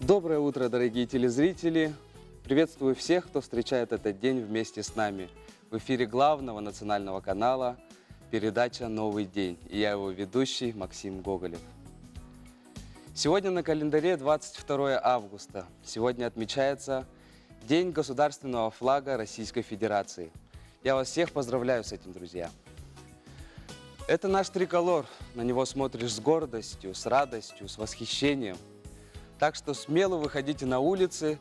Доброе утро, дорогие телезрители! Приветствую всех, кто встречает этот день вместе с нами. В эфире главного национального канала передача «Новый день». И я его ведущий Максим Гоголев. Сегодня на календаре 22 августа. Сегодня отмечается День государственного флага Российской Федерации. Я вас всех поздравляю с этим, друзья! Это наш триколор. На него смотришь с гордостью, с радостью, с восхищением. Так что смело выходите на улицы,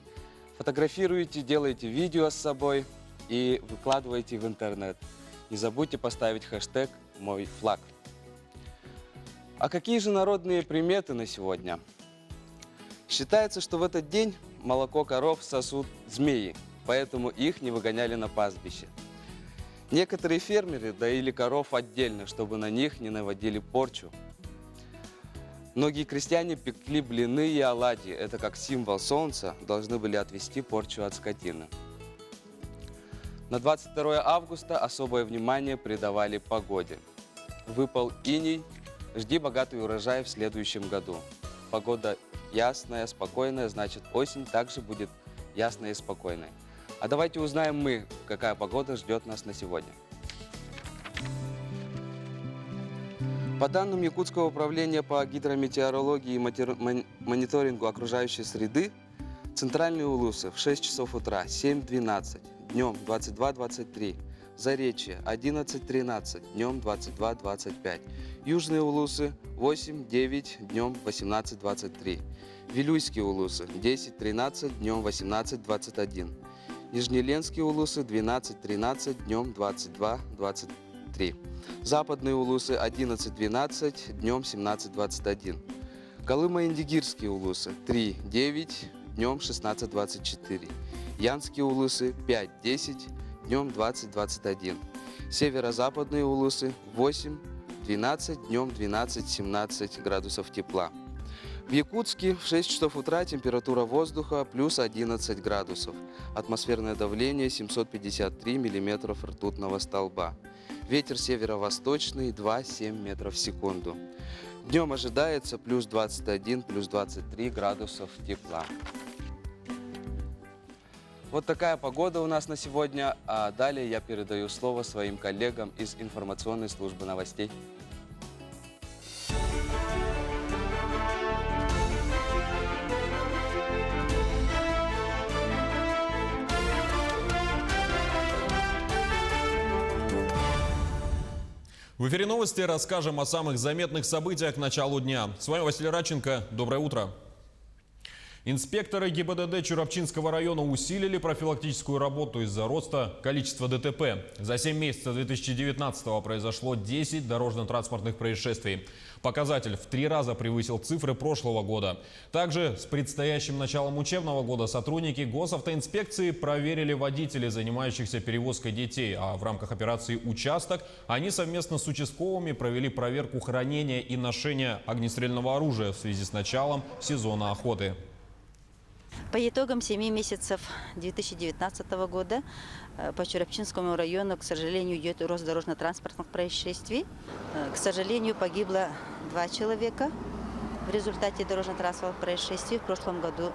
фотографируйте, делайте видео с собой и выкладывайте в интернет. Не забудьте поставить хэштег «Мой флаг». А какие же народные приметы на сегодня? Считается, что в этот день молоко коров сосут змеи, поэтому их не выгоняли на пастбище. Некоторые фермеры доили коров отдельно, чтобы на них не наводили порчу. Многие крестьяне пекли блины и оладьи. Это как символ солнца должны были отвести порчу от скотины. На 22 августа особое внимание придавали погоде. Выпал иней, жди богатый урожай в следующем году. Погода ясная, спокойная, значит осень также будет ясной и спокойной. А давайте узнаем мы, какая погода ждет нас на сегодня. По данным Якутского управления по гидрометеорологии и мониторингу окружающей среды, центральные улусы в 6 часов утра 7:12, днем 22:23, Заречье 11:13, днем 22:25, южные улусы 8:09, днем 18:23, Вилюйские улусы 10:13, днем 18:21, Нижнеленские улусы 12:13, днем 22:23. Западные улусы 11:12, днем 17:21. Колымо-Индигирские улусы 3:9, днем 16:24. Янские улусы 5:10, днем 20:21. Северо-западные улусы 8:12, днем 12-17 градусов тепла. В Якутске в 6 часов утра температура воздуха плюс 11 градусов. Атмосферное давление 753 миллиметров ртутного столба. Ветер северо-восточный 2,7 метров в секунду. Днем ожидается плюс 21, плюс 23 градусов тепла. Вот такая погода у нас на сегодня. А далее я передаю слово своим коллегам из информационной службы новостей. В эфире новости расскажем о самых заметных событиях к началу дня. С вами Василий Радченко. Доброе утро. Инспекторы ГИБДД Чурапчинского района усилили профилактическую работу из-за роста количества ДТП. За 7 месяцев 2019-го произошло 10 дорожно-транспортных происшествий. Показатель в 3 раза превысил цифры прошлого года. Также с предстоящим началом учебного года сотрудники госавтоинспекции проверили водителей, занимающихся перевозкой детей. А в рамках операции «Участок» они совместно с участковыми провели проверку хранения и ношения огнестрельного оружия в связи с началом сезона охоты. По итогам 7 месяцев 2019 года по Чурапчинскому району, к сожалению, идет рост дорожно-транспортных происшествий. К сожалению, погибло 2 человека в результате дорожно-транспортных происшествий. В прошлом году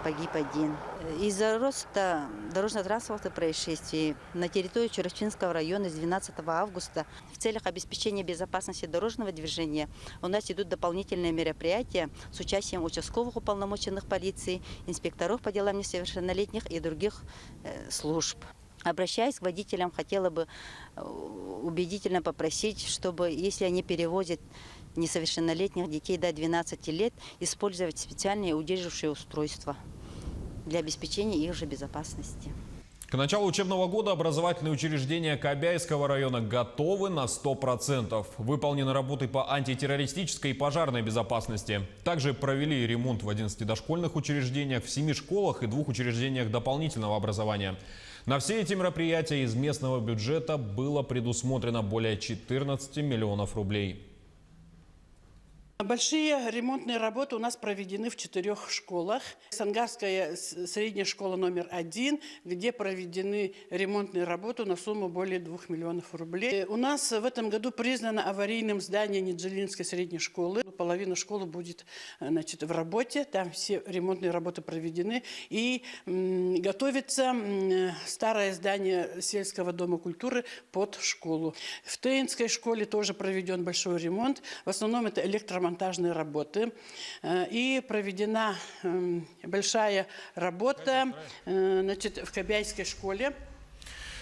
погиб 1. Из-за роста дорожно-транспортных происшествий на территории Чурапчинского района с 12 августа в целях обеспечения безопасности дорожного движения у нас идут дополнительные мероприятия с участием участковых уполномоченных полиции, инспекторов по делам несовершеннолетних и других служб. Обращаясь к водителям, хотела бы убедительно попросить, чтобы, если они перевозят несовершеннолетних детей до 12 лет, использовать специальные удерживающие устройства для обеспечения их же безопасности. К началу учебного года образовательные учреждения Кобяйского района готовы на 100%. Выполнены работы по антитеррористической и пожарной безопасности. Также провели ремонт в 11 дошкольных учреждениях, в 7 школах и 2 учреждениях дополнительного образования. На все эти мероприятия из местного бюджета было предусмотрено более 14 миллионов рублей. Большие ремонтные работы у нас проведены в 4 школах. Сангарская средняя школа номер 1, где проведены ремонтные работы на сумму более 2 миллионов рублей. У нас в этом году признано аварийным здание Неджилинской средней школы. Половина школы будет, значит, в работе, там все ремонтные работы проведены. И готовится старое здание сельского дома культуры под школу. В Тейнской школе тоже проведен большой ремонт. В основном это электромонтажные работы. И проведена большая работа, значит, в Кобяйской школе.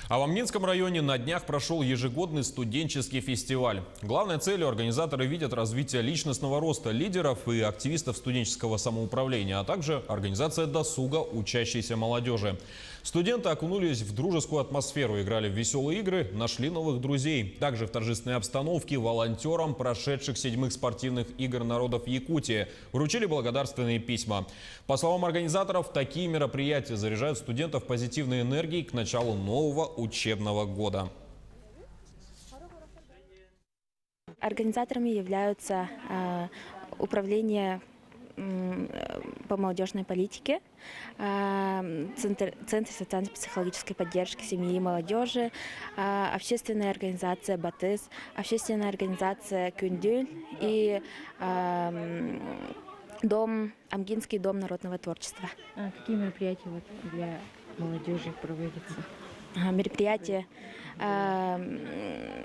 А в Амнинском районе на днях прошел ежегодный студенческий фестиваль. Главной целью организаторы видят развитие личностного роста лидеров и активистов студенческого самоуправления, а также организация досуга учащейся молодежи. Студенты окунулись в дружескую атмосферу, играли в веселые игры, нашли новых друзей. Также в торжественной обстановке волонтерам прошедших 7-х спортивных игр народов Якутии вручили благодарственные письма. По словам организаторов, такие мероприятия заряжают студентов позитивной энергией к началу нового учебного года. Организаторами являются управление по молодежной политике, Центр социально-психологической поддержки семьи и молодежи, общественная организация «Батыс», общественная организация «Кюндюль» и Амгинский дом народного творчества. Какие мероприятия для молодежи проводятся? Мероприятия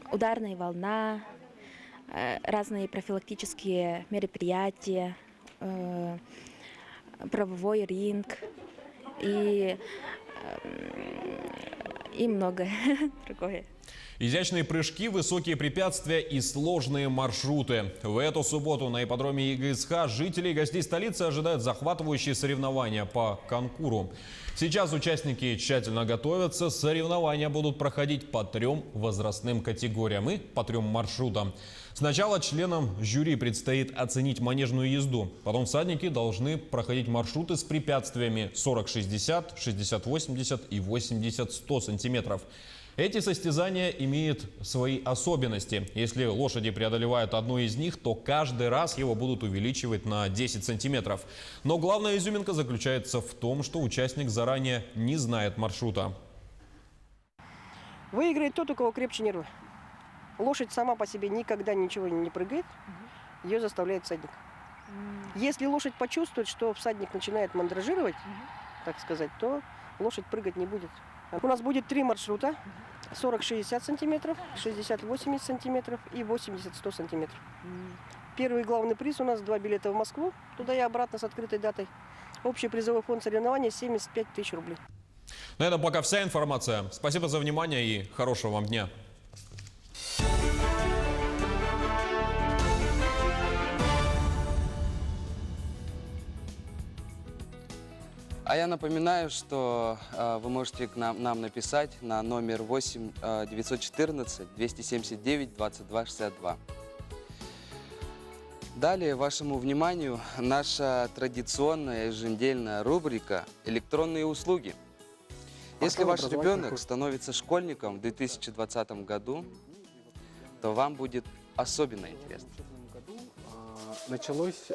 «Ударная волна», разные профилактические мероприятия, правовой ринг и многое другое. Изящные прыжки, высокие препятствия и сложные маршруты. В эту субботу на ипподроме ЕГСХ жителей и гостей столицы ожидают захватывающие соревнования по конкуру. Сейчас участники тщательно готовятся. Соревнования будут проходить по 3 возрастным категориям и по 3 маршрутам. Сначала членам жюри предстоит оценить манежную езду. Потом всадники должны проходить маршруты с препятствиями 40-60, 60-80 и 80-100 сантиметров. Эти состязания имеют свои особенности. Если лошади преодолевают одну из них, то каждый раз его будут увеличивать на 10 сантиметров. Но главная изюминка заключается в том, что участник заранее не знает маршрута. Выиграет тот, у кого крепче нервы. Лошадь сама по себе никогда ничего не прыгает, ее заставляет всадник. Если лошадь почувствует, что всадник начинает мандражировать, так сказать, то лошадь прыгать не будет. У нас будет 3 маршрута: 40-60 сантиметров, 60-80 сантиметров и 80-100 сантиметров. Первый главный приз у нас 2 билета в Москву, туда и обратно с открытой датой. Общий призовой фонд соревнований 75 тысяч рублей. На этом пока вся информация. Спасибо за внимание и хорошего вам дня. А я напоминаю, что вы можете нам написать на номер 8 914 279 22 62. Далее вашему вниманию наша традиционная еженедельная рубрика «Электронные услуги». Если ваш ребенок становится школьником в 2020 году, то вам будет особенно интересно. Началось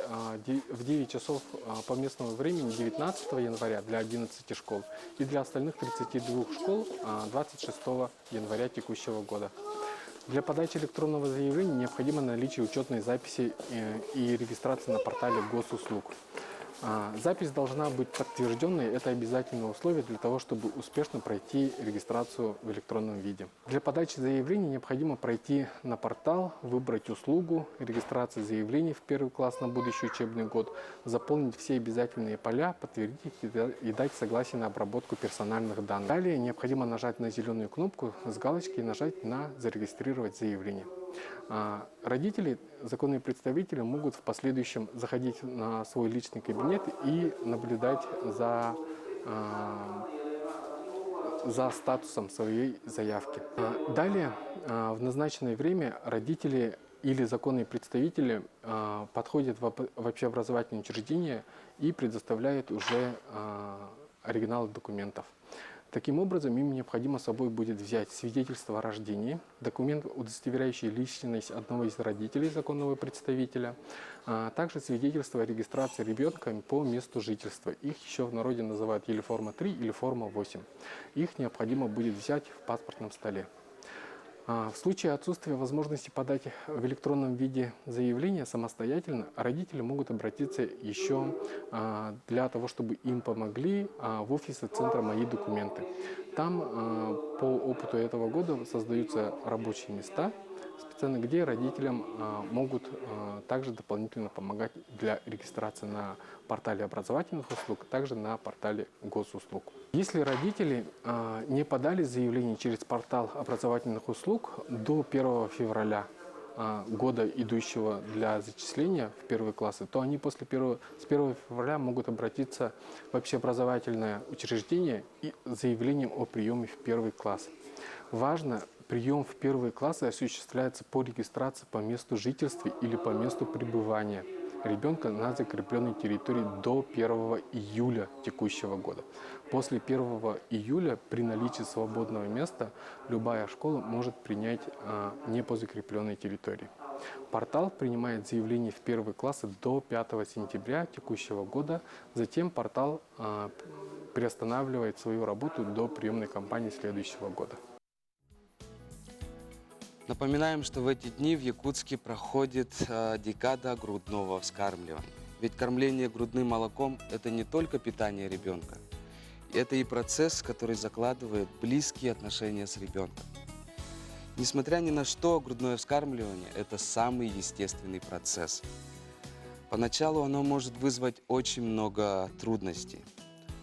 в 9 часов по местному времени 19 января для 11 школ и для остальных 32 школ 26 января текущего года. Для подачи электронного заявления необходимо наличие учетной записи и регистрации на портале госуслуг. Запись должна быть подтвержденной, это обязательное условие для того, чтобы успешно пройти регистрацию в электронном виде. Для подачи заявления необходимо пройти на портал, выбрать услугу, регистрация заявлений в 1 класс на будущий учебный год, заполнить все обязательные поля, подтвердить и дать согласие на обработку персональных данных. Далее необходимо нажать на зеленую кнопку с галочкой и нажать на «Зарегистрировать заявление». Родители, законные представители могут в последующем заходить на свой личный кабинет и наблюдать за статусом своей заявки. Далее, в назначенное время родители или законные представители подходят в общеобразовательное учреждение и предоставляют уже оригиналы документов. Таким образом, им необходимо с собой будет взять свидетельство о рождении, документ, удостоверяющий личность одного из родителей законного представителя, а также свидетельство о регистрации ребенка по месту жительства. Их еще в народе называют или форма 3, или форма 8. Их необходимо будет взять в паспортном столе. В случае отсутствия возможности подать в электронном виде заявление самостоятельно, родители могут обратиться еще для того, чтобы им помогли в офисы центра «Мои документы». Там по опыту этого года создаются рабочие места, специально где родителям могут также дополнительно помогать для регистрации на портале образовательных услуг, также на портале госуслуг. Если родители не подали заявление через портал образовательных услуг до 1 февраля года, идущего для зачисления в первые классы, то они с 1 февраля могут обратиться в общеобразовательное учреждение и с заявлением о приеме в первый класс. Важно, прием в первые классы осуществляется по регистрации по месту жительства или по месту пребывания ребенка на закрепленной территории до 1 июля текущего года. После 1 июля при наличии свободного места любая школа может принять не по закрепленной территории. Портал принимает заявление в первые классы до 5 сентября текущего года. Затем портал приостанавливает свою работу до приемной кампании следующего года. Напоминаем, что в эти дни в Якутске проходит декада грудного вскармливания. Ведь кормление грудным молоком – это не только питание ребенка. Это и процесс, который закладывает близкие отношения с ребенком. Несмотря ни на что, грудное вскармливание – это самый естественный процесс. Поначалу оно может вызвать очень много трудностей.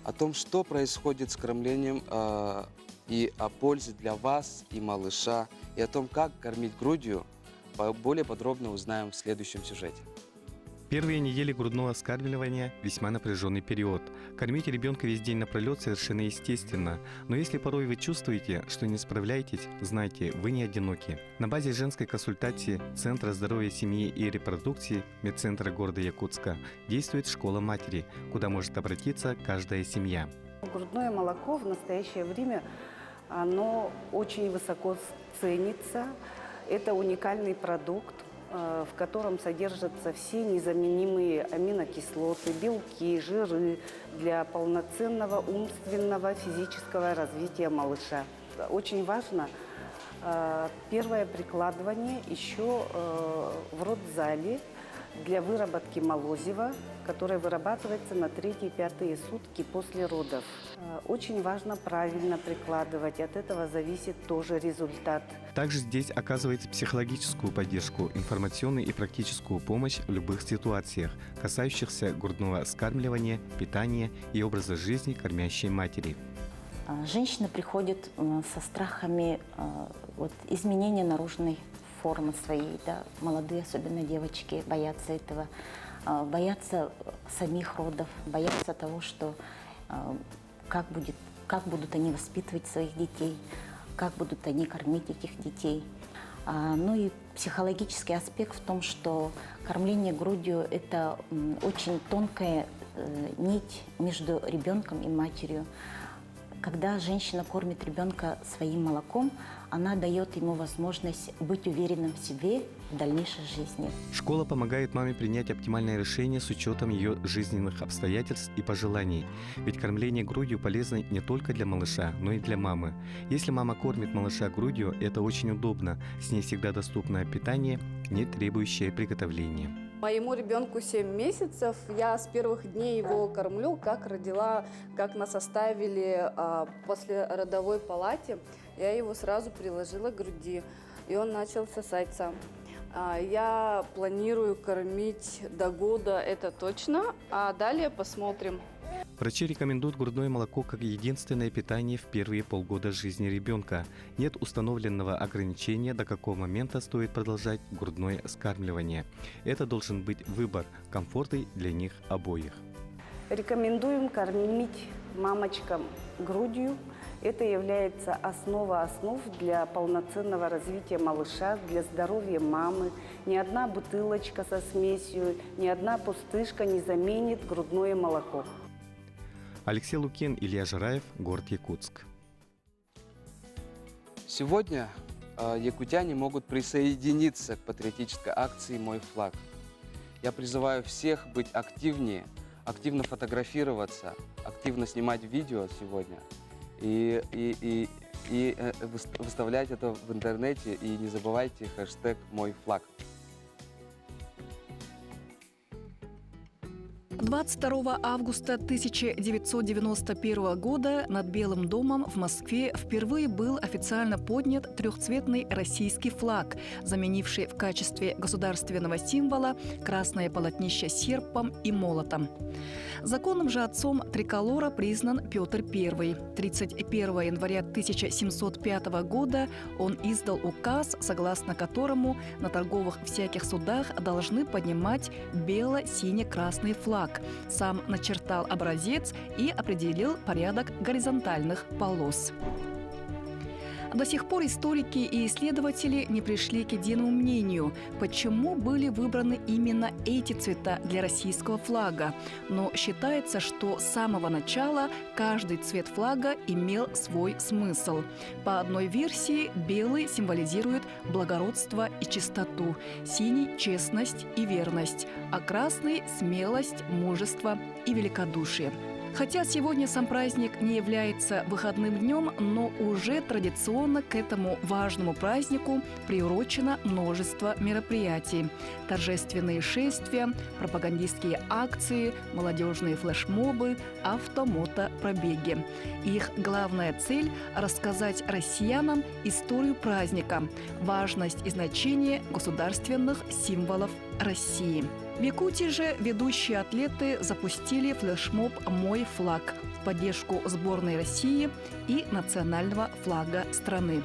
О том, что происходит с кормлением и о пользе для вас и малыша, и о том, как кормить грудью, более подробно узнаем в следующем сюжете. Первые недели грудного вскармливания – весьма напряженный период. Кормить ребенка весь день напролет совершенно естественно. Но если порой вы чувствуете, что не справляетесь, знайте, вы не одиноки. На базе женской консультации Центра здоровья семьи и репродукции медцентра города Якутска действует школа матери, куда может обратиться каждая семья. Грудное молоко в настоящее время оно очень высоко ценится. Это уникальный продукт, в котором содержатся все незаменимые аминокислоты, белки, жиры для полноценного умственного, физического развития малыша. Очень важно первое прикладывание еще в родзале для выработки молозива, которое вырабатывается на 3-5 сутки после родов. Очень важно правильно прикладывать, от этого зависит тоже результат. Также здесь оказывает психологическую поддержку, информационную и практическую помощь в любых ситуациях, касающихся грудного вскармливания, питания и образа жизни кормящей матери. Женщины приходят со страхами изменения наружной формы своей. Да? Молодые, особенно девочки, боятся этого. Боятся самих родов, боятся того, что как будут они воспитывать своих детей, как будут они кормить этих детей. Ну и психологический аспект в том, что кормление грудью – это очень тонкая нить между ребенком и матерью. Когда женщина кормит ребенка своим молоком, она дает ему возможность быть уверенным в себе в дальнейшей жизни. Школа помогает маме принять оптимальное решение с учетом ее жизненных обстоятельств и пожеланий. Ведь кормление грудью полезно не только для малыша, но и для мамы. Если мама кормит малыша грудью, это очень удобно. С ней всегда доступное питание, не требующее приготовления. Моему ребенку 7 месяцев. Я с первых дней его кормлю, как родила, как нас оставили после родовой палате. Я его сразу приложила к груди, и он начал сосать сам. Я планирую кормить до года, это точно, а далее посмотрим. Врачи рекомендуют грудное молоко как единственное питание в первые полгода жизни ребенка. Нет установленного ограничения, до какого момента стоит продолжать грудное вскармливание. Это должен быть выбор, комфортный для них обоих. Рекомендуем кормить мамочкам грудью. Это является основа основ для полноценного развития малыша, для здоровья мамы. Ни одна бутылочка со смесью, ни одна пустышка не заменит грудное молоко. Алексей Лукин, Илья Жираев, город Якутск. Сегодня якутяне могут присоединиться к патриотической акции «Мой флаг». Я призываю всех быть активнее, активно фотографироваться, активно снимать видео сегодня и выставлять это в интернете. И не забывайте хэштег «Мой флаг». 22 августа 1991 года над Белым домом в Москве впервые был официально поднят трехцветный российский флаг, заменивший в качестве государственного символа красное полотнище с серпом и молотом. Законным же отцом триколора признан Петр I. 31 января 1705 года он издал указ, согласно которому на торговых всяких судах должны поднимать бело-сине-красный флаг. Сам начертал образец и определил порядок горизонтальных полос. До сих пор историки и исследователи не пришли к единому мнению, почему были выбраны именно эти цвета для российского флага. Но считается, что с самого начала каждый цвет флага имел свой смысл. По одной версии белый символизирует благородство и чистоту, синий – честность и верность, а красный – смелость, мужество и великодушие. Хотя сегодня сам праздник не является выходным днем, но уже традиционно к этому важному празднику приурочено множество мероприятий. Торжественные шествия, пропагандистские акции, молодежные флешмобы, авто-мото-пробеги. Их главная цель – рассказать россиянам историю праздника, важность и значение государственных символов России. В Якутии же ведущие атлеты запустили флешмоб «Мой флаг» в поддержку сборной России и национального флага страны.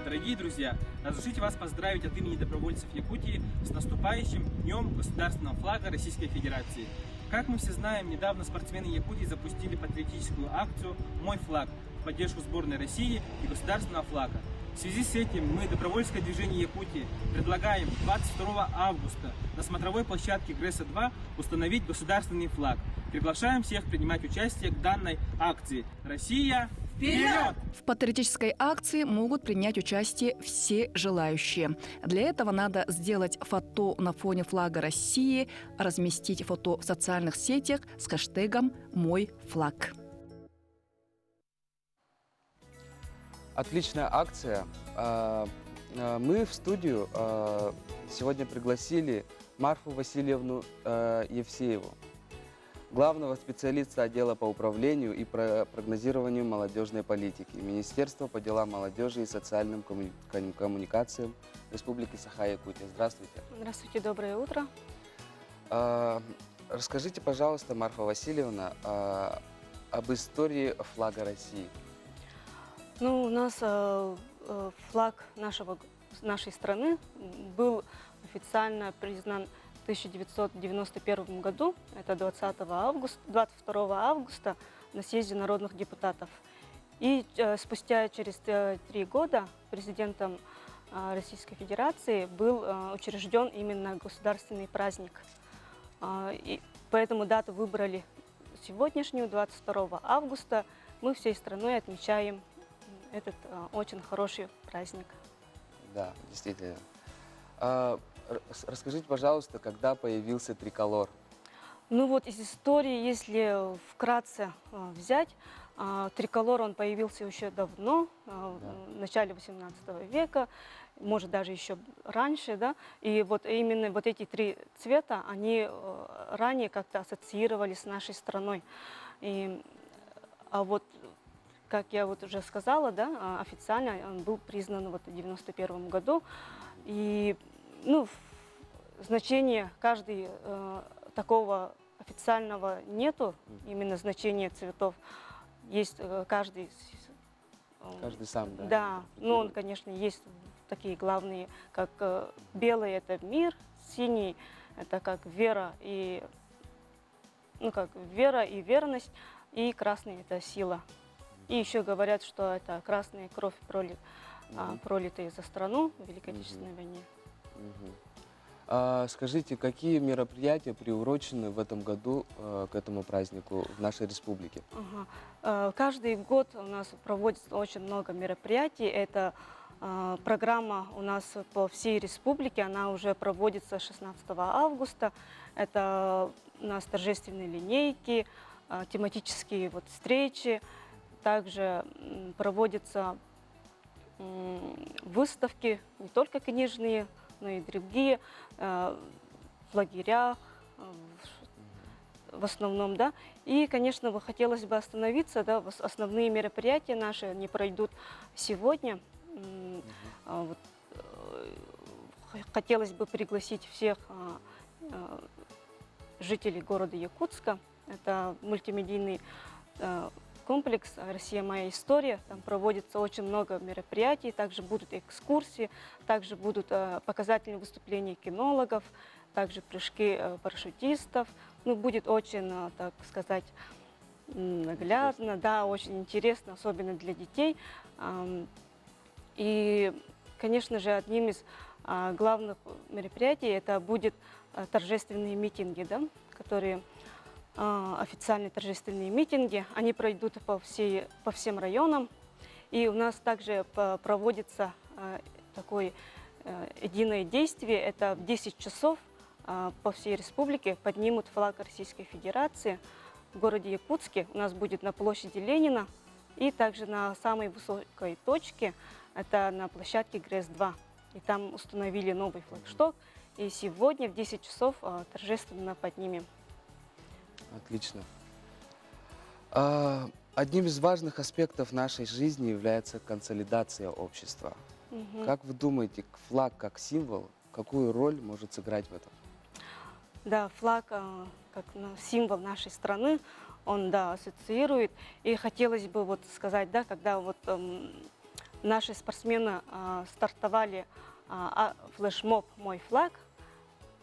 Дорогие друзья, разрешите вас поздравить от имени добровольцев Якутии с наступающим Днем государственного флага Российской Федерации. Как мы все знаем, недавно спортсмены Якутии запустили патриотическую акцию «Мой флаг» в поддержку сборной России и государственного флага. В связи с этим мы, добровольческое движение Якутии, предлагаем 22 августа на смотровой площадке ГРЭСа-2 установить государственный флаг. Приглашаем всех принимать участие к данной акции. Россия, вперед! В патриотической акции могут принять участие все желающие. Для этого надо сделать фото на фоне флага России, разместить фото в социальных сетях с хэштегом «Мой флаг». Отличная акция. Мы в студию сегодня пригласили Марфу Васильевну Евсееву, главного специалиста отдела по управлению и прогнозированию молодежной политики Министерства по делам молодежи и социальным коммуникациям Республики Саха-Якутия. Здравствуйте. Здравствуйте, доброе утро. Расскажите, пожалуйста, Марфа Васильевна, об истории флага России. Ну, у нас флаг нашей страны был официально признан в 1991 году, это 22 августа, на съезде народных депутатов. И спустя через 3 года президентом Российской Федерации был учрежден именно государственный праздник. И поэтому дату выбрали сегодняшнюю, 22 августа. Мы всей страной отмечаем этот очень хороший праздник. Да, действительно. Расскажите, пожалуйста, когда появился триколор? Ну вот из истории, если вкратце взять, триколор он появился еще давно, в начале 18 века, может даже еще раньше, да. И вот именно вот эти 3 цвета, они ранее как-то ассоциировались с нашей страной. А вот как я вот уже сказала, да, официально он был признан вот в 1991 году. И ну, значения каждый такого официального нету, именно значения цветов. Есть каждый сам, да? Да, ну он, конечно, есть такие главные, как белый – это мир, синий – это как вера и верность, и красный – это сила. И еще говорят, что это красная кровь, пролитая за страну в Великой Отечественной войне. Скажите, какие мероприятия приурочены в этом году к этому празднику в нашей республике? Каждый год у нас проводится очень много мероприятий. Это Программа у нас по всей республике, она уже проводится 16 августа. Это у нас торжественные линейки, тематические вот встречи. Также проводятся выставки, не только книжные, но и другие, в лагерях, в основном, да. И, конечно, хотелось бы остановиться, да, основные мероприятия наши, они пройдут сегодня. Вот, хотелось бы пригласить всех жителей города Якутска. Это мультимедийный комплекс «Россия. Моя история». Там проводится очень много мероприятий, также будут экскурсии, также будут показательные выступления кинологов, также прыжки парашютистов. Ну, будет очень, так сказать, наглядно, да, очень интересно, особенно для детей. И, конечно же, одним из главных мероприятий это будет торжественные митинги, да, которые официальные торжественные митинги. Они пройдут по всем районам. И у нас также проводится такое единое действие. Это в 10 часов по всей республике поднимут флаг Российской Федерации. В городе Якутске у нас будет на площади Ленина и также на самой высокой точке, это на площадке ГРЭС-2. И там установили новый флагшток. И сегодня в 10 часов торжественно поднимем. Отлично. Одним из важных аспектов нашей жизни является консолидация общества. Как вы думаете, флаг как символ, какую роль может сыграть в этом? Да, флаг как символ нашей страны, он, да, ассоциирует. И хотелось бы вот сказать, да, когда вот наши спортсмены стартовали флешмоб «Мой флаг»,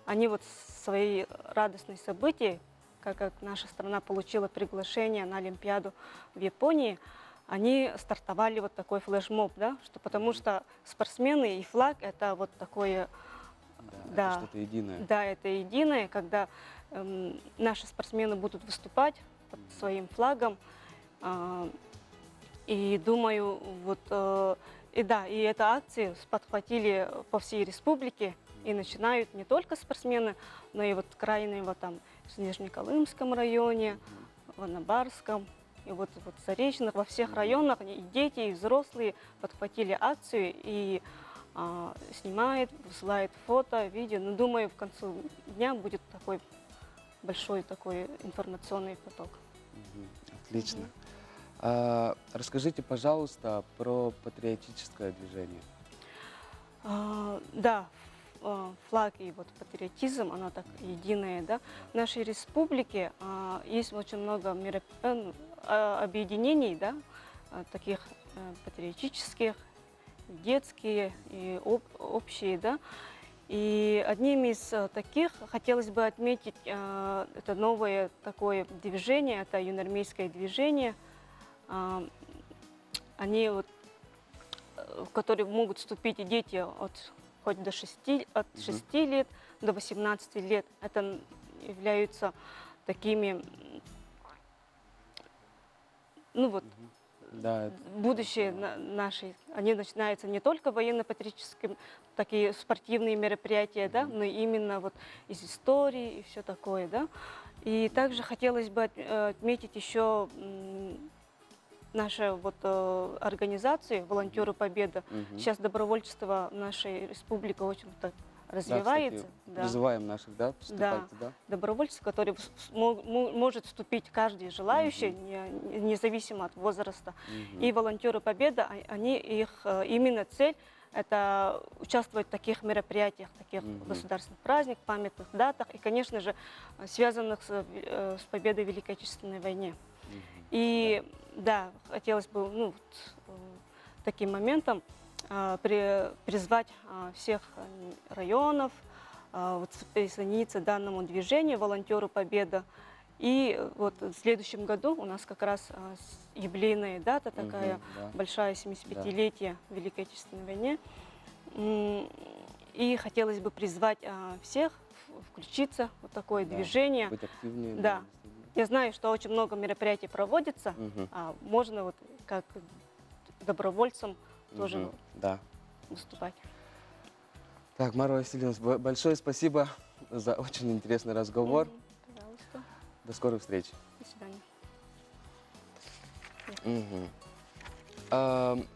они вот свои радостные события, как наша страна получила приглашение на Олимпиаду в Японии, они стартовали вот такой флешмоб, да, потому что спортсмены и флаг – это вот такое… Да, это что-то единое. Да, это единое, когда наши спортсмены будут выступать под своим флагом. И думаю, вот, и эту акцию подхватили по всей республике. И начинают не только спортсмены, но и вот крайнего там в Нижнеколымском районе, в Анабарском, и вот в Заречном, во всех районах и дети, и взрослые подхватили акцию и снимает, высылает фото, видео. Но думаю, в конце дня будет такой большой такой информационный поток. Отлично. Расскажите, пожалуйста, про патриотическое движение. Да, флаг и вот патриотизм, оно так единое, да. В нашей республике есть очень много объединений, да, таких патриотических, детские и общие, да. И одним из таких хотелось бы отметить это новое такое движение, это юноармейское движение. Они вот, в которые могут вступить и дети хоть до 6 лет до 18 лет. Это являются такими, ну вот, да, будущее нашей. Они начинаются не только военно-патриотическим, такие спортивные мероприятия, да, но именно вот из истории и все такое, да. И также хотелось бы отметить еще нашу вот организацию «Волонтеры Победа». Сейчас добровольчество в нашей республике очень так развивается. Да, призываем наших, да, вступать туда. Добровольцев, который может вступить каждый желающий, независимо от возраста. И «Волонтеры Победа», их именно цель – это участвовать в таких мероприятиях, таких государственных праздниках, памятных датах и, конечно же, связанных с победой в Великой Отечественной войне. И да, хотелось бы таким моментом призвать всех районов присоединиться к данному движению «Волонтеры Победа». И вот в следующем году у нас как раз юбилейная дата такая, большая, 75-летие Великой Отечественной войне. И хотелось бы призвать всех включиться в такое движение. Быть активнее. Да. Я знаю, что очень много мероприятий проводится, можно вот как добровольцам тоже. Да. выступать. Так, Марва Васильевна, большое спасибо за очень интересный разговор. Пожалуйста. До скорых встреч. До свидания.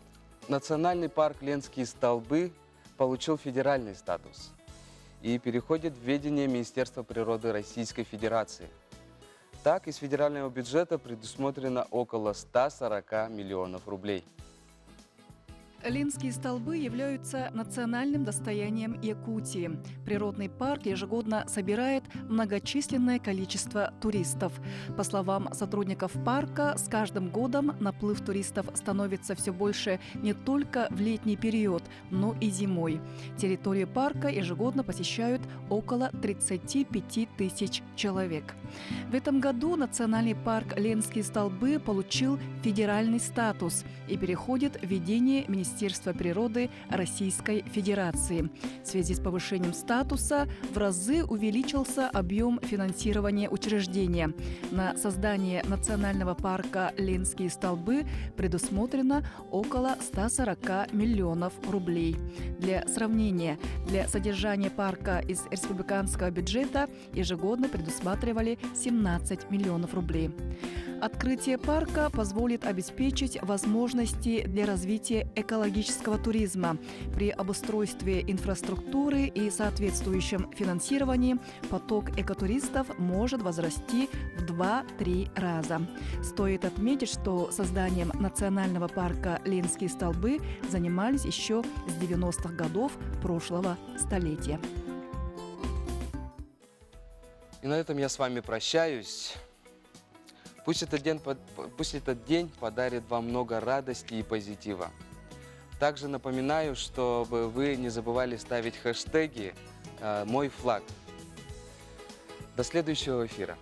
Национальный парк Ленские столбы получил федеральный статус и переходит в ведение Министерства природы Российской Федерации. Так, из федерального бюджета предусмотрено около 140 миллионов рублей. Ленские столбы являются национальным достоянием Якутии. Природный парк ежегодно собирает многочисленное количество туристов. По словам сотрудников парка, с каждым годом наплыв туристов становится все больше не только в летний период, но и зимой. Территорию парка ежегодно посещают около 35 тысяч человек. В этом году национальный парк Ленские столбы получил федеральный статус и переходит в ведение Министерства природы Российской Федерации. В связи с повышением статуса в разы увеличился объем финансирования учреждения. На создание национального парка Ленские столбы предусмотрено около 140 миллионов рублей. Для сравнения, для содержания парка из республиканского бюджета ежегодно предусматривали 17 миллионов рублей. Открытие парка позволит обеспечить возможности для развития экологического туризма. При обустройстве инфраструктуры и соответствующем финансировании поток экотуристов может возрасти в 2-3 раза. Стоит отметить, что созданием национального парка Ленские столбы занимались еще с 90-х годов прошлого столетия. И на этом я с вами прощаюсь. Пусть этот день подарит вам много радости и позитива. Также напоминаю, чтобы вы не забывали ставить хэштеги «Мой флаг». До следующего эфира.